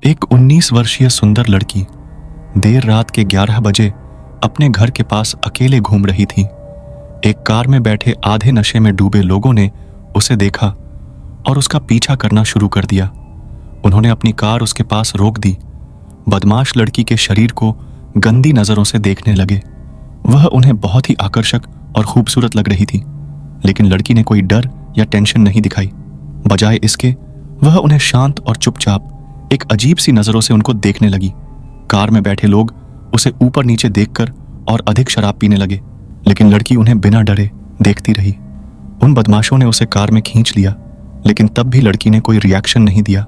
एक 19 वर्षीय सुंदर लड़की देर रात के 11 बजे अपने घर के पास अकेले घूम रही थी। एक कार में बैठे आधे नशे में डूबे लोगों ने उसे देखा और उसका पीछा करना शुरू कर दिया। उन्होंने अपनी कार उसके पास रोक दी। बदमाश लड़की के शरीर को गंदी नजरों से देखने लगे। वह उन्हें बहुत ही आकर्षक और खूबसूरत लग रही थी, लेकिन लड़की ने कोई डर या टेंशन नहीं दिखाई। बजाय इसके वह उन्हें शांत और चुपचाप एक अजीब सी नजरों से उनको देखने लगी। कार में बैठे लोग उसे ऊपर नीचे देखकर और अधिक शराब पीने लगे, लेकिन लड़की उन्हें बिना डरे देखती रही। उन बदमाशों ने उसे कार में खींच लिया, लेकिन तब भी लड़की ने कोई रिएक्शन नहीं दिया।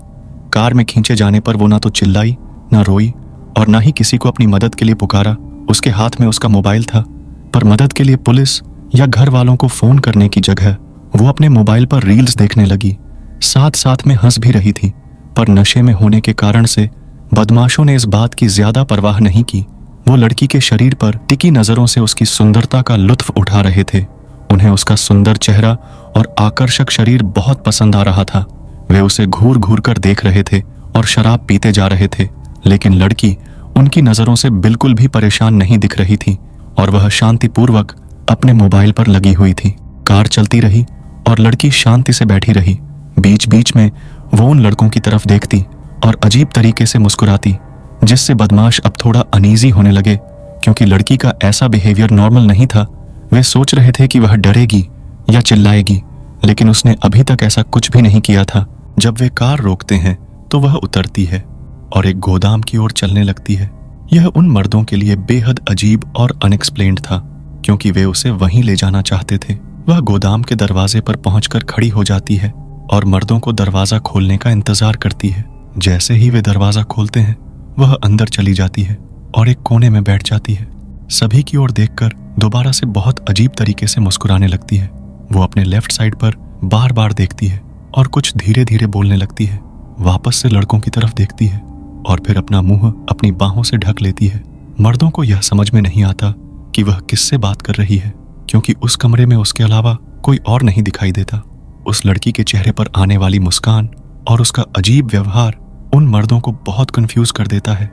कार में खींचे जाने पर वो ना तो चिल्लाई, ना रोई और ना ही किसी को अपनी मदद के लिए पुकारा। उसके हाथ में उसका मोबाइल था, पर मदद के लिए पुलिस या घर वालों को फोन करने की जगह वो अपने मोबाइल पर रील्स देखने लगी। साथ साथ में हंस भी रही थी, पर नशे में होने के कारण से बदमाशों ने इस बात की ज्यादा परवाह नहीं की। वो लड़की के शरीर पर टिकी नजरों से उसकी सुंदरता का लुत्फ उठा रहे थे। उन्हें उसका सुंदर चेहरा और आकर्षक शरीर बहुत पसंद आ रहा था। वे उसे घूर घूर कर देख रहे थे और शराब पीते जा रहे थे, लेकिन लड़की उनकी नजरों से बिल्कुल भी परेशान नहीं दिख रही थी और वह शांतिपूर्वक अपने मोबाइल पर लगी हुई थी। कार चलती रही और लड़की शांति से बैठी रही। बीच बीच में वो उन लड़कों की तरफ देखती और अजीब तरीके से मुस्कुराती, जिससे बदमाश अब थोड़ा अनईजी होने लगे, क्योंकि लड़की का ऐसा बिहेवियर नॉर्मल नहीं था। वे सोच रहे थे कि वह डरेगी या चिल्लाएगी, लेकिन उसने अभी तक ऐसा कुछ भी नहीं किया था। जब वे कार रोकते हैं तो वह उतरती है और एक गोदाम की ओर चलने लगती है। यह उन मर्दों के लिए बेहद अजीब और अनएक्सप्लेन्ड था, क्योंकि वे उसे वहीं ले जाना चाहते थे। वह गोदाम के दरवाजे पर पहुंचकर खड़ी हो जाती है और मर्दों को दरवाजा खोलने का इंतजार करती है। जैसे ही वे दरवाजा खोलते हैं, वह अंदर चली जाती है और एक कोने में बैठ जाती है। सभी की ओर देखकर दोबारा से बहुत अजीब तरीके से मुस्कुराने लगती है। वो अपने लेफ्ट साइड पर बार बार देखती है और कुछ धीरे धीरे बोलने लगती है। वापस से लड़कों की तरफ देखती है और फिर अपना मुंह अपनी बाहों से ढक लेती है। मर्दों को यह समझ में नहीं आता कि वह किससे बात कर रही है, क्योंकि उस कमरे में उसके अलावा कोई और नहीं दिखाई देता। उस लड़की के चेहरे पर आने वाली मुस्कान और उसका अजीब व्यवहार उन मर्दों को बहुत कंफ्यूज कर देता है।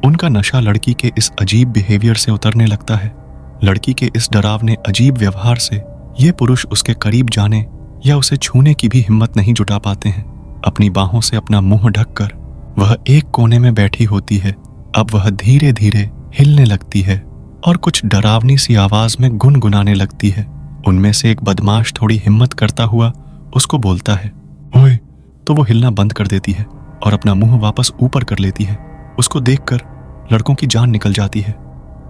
उनका नशा लड़की के इस अजीब बिहेवियर से उतरने लगता है। लड़की के इस डरावने अजीब व्यवहार से ये पुरुष उसके करीब जाने या उसे छूने की भी हिम्मत नहीं जुटा पाते हैं। अपनी बाहों से अपना मुंह ढककर वह एक कोने में बैठी होती है। अब वह धीरे धीरे हिलने लगती है और कुछ डरावनी सी आवाज में गुनगुनाने लगती है। उनमें से एक बदमाश थोड़ी हिम्मत करता हुआ उसको बोलता है, ओए, तो वो हिलना बंद कर देती है और अपना मुंह वापस ऊपर कर लेती है। उसको देखकर लड़कों की जान निकल जाती है,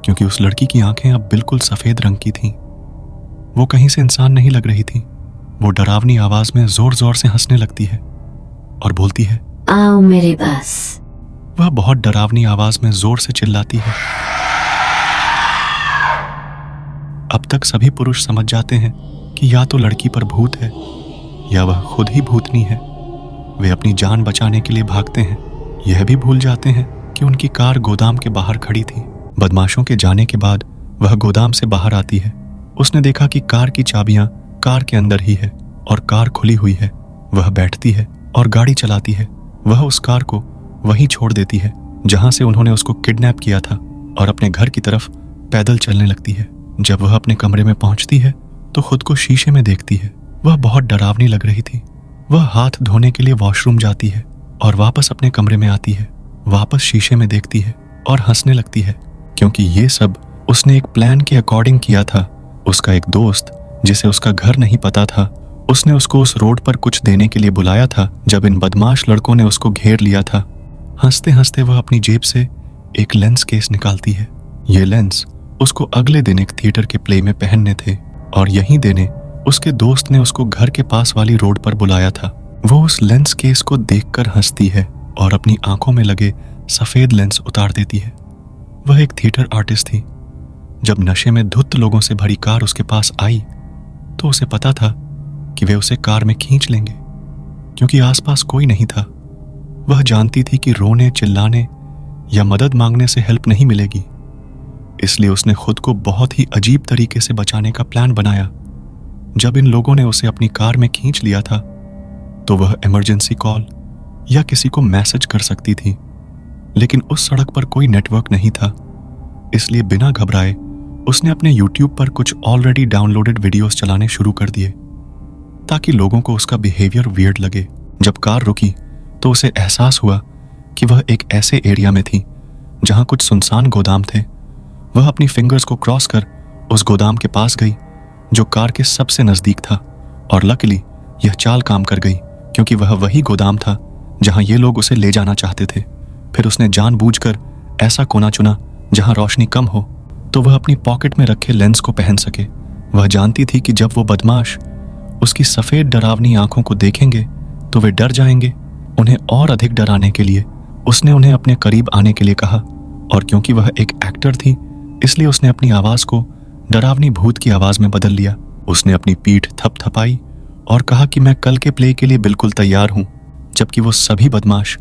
क्योंकि उस लड़की की आंखें अब बिल्कुल सफेद रंग की थीं। वो कहीं से इंसान नहीं लग रही थी। वो डरावनी आवाज में जोर जोर से हंसने लगती है और बोलती है, आओ मेरे पास। वह बहुत डरावनी आवाज में जोर से चिल्लाती है। अब तक सभी पुरुष समझ जाते हैं कि या तो लड़की पर भूत है या वह खुद ही भूतनी है। वे अपनी जान बचाने के लिए भागते हैं। यह भी भूल जाते हैं कि उनकी कार गोदाम के बाहर खड़ी थी। बदमाशों के जाने के बाद वह गोदाम से बाहर आती है। उसने देखा कि कार की चाबियां कार के अंदर ही है और कार खुली हुई है। वह बैठती है और गाड़ी चलाती है। वह उस कार को वहीं छोड़ देती है जहां से उन्होंने उसको किडनैप किया था और अपने घर की तरफ पैदल चलने लगती है। जब वह अपने कमरे में पहुंचती है तो खुद को शीशे में देखती है। वह बहुत डरावनी लग रही थी। वह हाथ धोने के लिए वॉशरूम जाती है और वापस अपने कमरे में आती है। वापस शीशे में देखती है और हंसने लगती है, क्योंकि ये सब उसने एक प्लान के अकॉर्डिंग किया था। उसका एक दोस्त, जिसे उसका घर नहीं पता था, उसने उसको उस रोड पर कुछ देने के लिए बुलाया था जब इन बदमाश लड़कों ने उसको घेर लिया था। हंसते हंसते वह अपनी जेब से एक लेंस केस निकालती है। ये लेंस उसको अगले दिन एक थिएटर के प्ले में पहनने थे और यहीं देने उसके दोस्त ने उसको घर के पास वाली रोड पर बुलाया था। वो उस लेंस केस को देखकर हंसती है और अपनी आंखों में लगे सफेद लेंस उतार देती है। वह एक थिएटर आर्टिस्ट थी। जब नशे में धुत लोगों से भरी कार उसके पास आई तो उसे पता था कि वे उसे कार में खींच लेंगे, क्योंकि आसपास कोई नहीं था। वह जानती थी कि रोने, चिल्लाने या मदद मांगने से हेल्प नहीं मिलेगी, इसलिए उसने खुद को बहुत ही अजीब तरीके से बचाने का प्लान बनाया। जब इन लोगों ने उसे अपनी कार में खींच लिया था तो वह इमरजेंसी कॉल या किसी को मैसेज कर सकती थी। लेकिन उस सड़क पर कोई नेटवर्क नहीं था। इसलिए बिना घबराए उसने अपने YouTube पर कुछ ऑलरेडी डाउनलोडेड वीडियोस चलाने शुरू कर दिए ताकि लोगों को उसका बिहेवियर वियर्ड लगे। जब कार रुकी तो उसे एहसास हुआ कि वह एक ऐसे एरिया में थी जहां कुछ सुनसान गोदाम थे। वह अपनी फिंगर्स को क्रॉस कर उस गोदाम के पास गई जो कार के सबसे नजदीक था, और लकीली यह चाल काम कर गई क्योंकि वह वही गोदाम था जहां ये लोग उसे ले जाना चाहते थे। फिर उसने जानबूझकर ऐसा कोना चुना जहां रोशनी कम हो तो वह अपनी पॉकेट में रखे लेंस को पहन सके। वह जानती थी कि जब वो बदमाश उसकी सफेद डरावनी आंखों को देखेंगे तो वे डर जाएंगे। उन्हें और अधिक डराने के लिए उसने उन्हें अपने करीब आने के लिए कहा, और क्योंकि वह एक एक्टर थी इसलिए उसने अपनी आवाज को डरावनी भूत की आवाज में बदल लिया। उसने अपनी पीठ थपथपाई और कहा कि मैं कल के प्ले के लिए बिल्कुल तैयार हूं। जबकि वो सभी बदमाश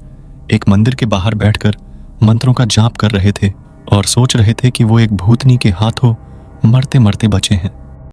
एक मंदिर के बाहर बैठकर मंत्रों का जाप कर रहे थे और सोच रहे थे कि वो एक भूतनी के हाथों मरते मरते बचे हैं।